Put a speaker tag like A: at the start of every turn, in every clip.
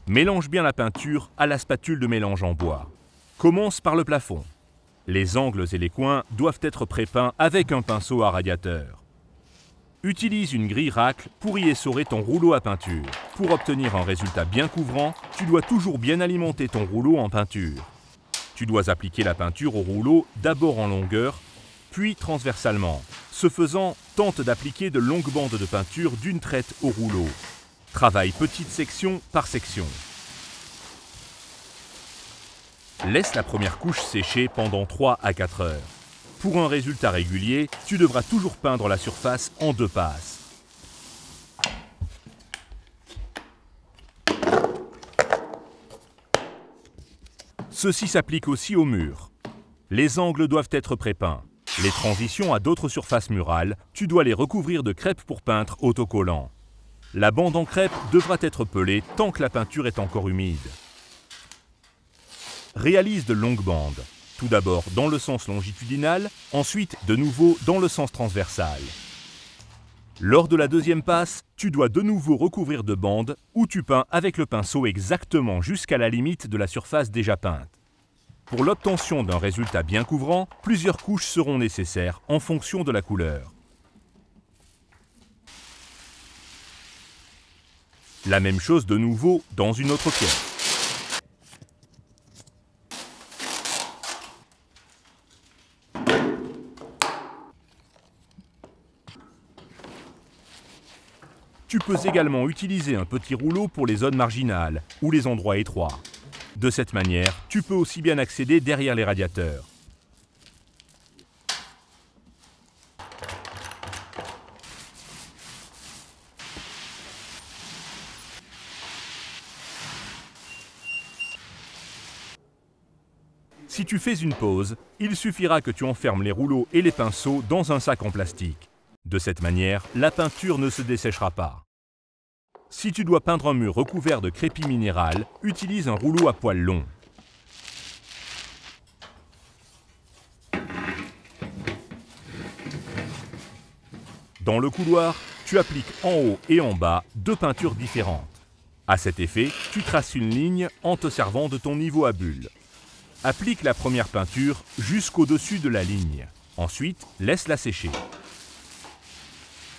A: Mélange bien la peinture à la spatule de mélange en bois. Commence par le plafond. Les angles et les coins doivent être prépeints avec un pinceau à radiateur. Utilise une grille racle pour y essorer ton rouleau à peinture. Pour obtenir un résultat bien couvrant, tu dois toujours bien alimenter ton rouleau en peinture. Tu dois appliquer la peinture au rouleau d'abord en longueur, puis transversalement. Ce faisant, tente d'appliquer de longues bandes de peinture d'une traite au rouleau. Travaille petite section par section. Laisse la première couche sécher pendant 3 à 4 heures. Pour un résultat régulier, tu devras toujours peindre la surface en 2 passes. Ceci s'applique aussi aux murs. Les angles doivent être prépeints. Les transitions à d'autres surfaces murales, tu dois les recouvrir de crêpe pour peintre autocollant. La bande en crêpe devra être pelée tant que la peinture est encore humide. Réalise de longues bandes. Tout d'abord dans le sens longitudinal, ensuite de nouveau dans le sens transversal. Lors de la deuxième passe, tu dois de nouveau recouvrir de bandes où tu peins avec le pinceau exactement jusqu'à la limite de la surface déjà peinte. Pour l'obtention d'un résultat bien couvrant, plusieurs couches seront nécessaires en fonction de la couleur. La même chose de nouveau dans une autre pièce. Tu peux également utiliser un petit rouleau pour les zones marginales ou les endroits étroits. De cette manière, tu peux aussi bien accéder derrière les radiateurs. Si tu fais une pause, il suffira que tu enfermes les rouleaux et les pinceaux dans un sac en plastique. De cette manière, la peinture ne se desséchera pas. Si tu dois peindre un mur recouvert de crépi minéral, utilise un rouleau à poils longs. Dans le couloir, tu appliques en haut et en bas 2 peintures différentes. À cet effet, tu traces une ligne en te servant de ton niveau à bulle. Applique la première peinture jusqu'au-dessus de la ligne. Ensuite, laisse-la sécher.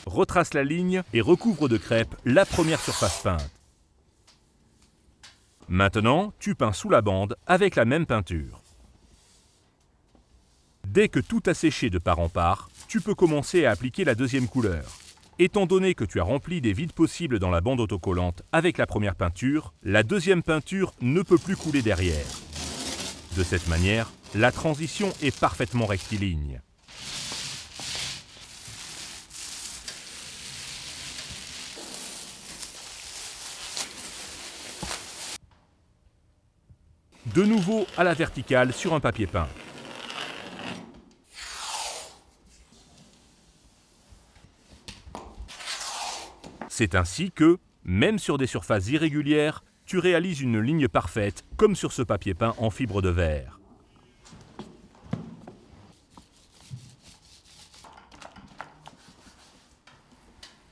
A: Retrace la ligne et recouvre de crêpe la première surface peinte. Maintenant, tu peins sous la bande avec la même peinture. Dès que tout a séché de part en part, tu peux commencer à appliquer la deuxième couleur. Étant donné que tu as rempli des vides possibles dans la bande autocollante avec la première peinture, la deuxième peinture ne peut plus couler derrière. De cette manière, la transition est parfaitement rectiligne. De nouveau à la verticale sur un papier peint. C'est ainsi que, même sur des surfaces irrégulières, tu réalises une ligne parfaite comme sur ce papier peint en fibre de verre.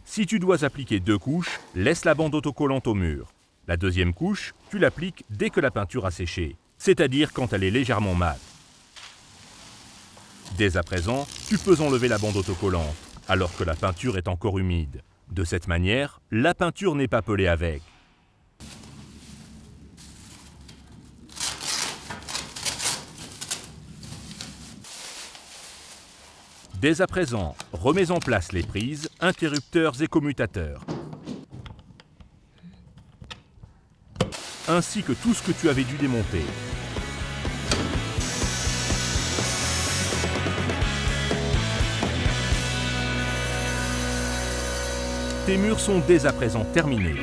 A: Si tu dois appliquer 2 couches, laisse la bande autocollante au mur. La deuxième couche, tu l'appliques dès que la peinture a séché, c'est-à-dire quand elle est légèrement mate. Dès à présent, tu peux enlever la bande autocollante, alors que la peinture est encore humide. De cette manière, la peinture n'est pas pelée avec. Dès à présent, remets en place les prises, interrupteurs et commutateurs, ainsi que tout ce que tu avais dû démonter. Tes murs sont dès à présent terminés.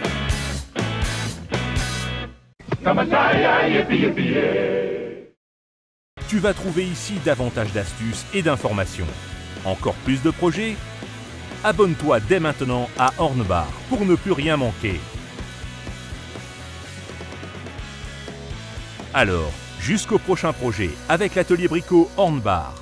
A: Tu vas trouver ici davantage d'astuces et d'informations. Encore plus de projets? Abonne-toi dès maintenant à Hornbar pour ne plus rien manquer. Alors, jusqu'au prochain projet avec l'atelier Brico Hornbar.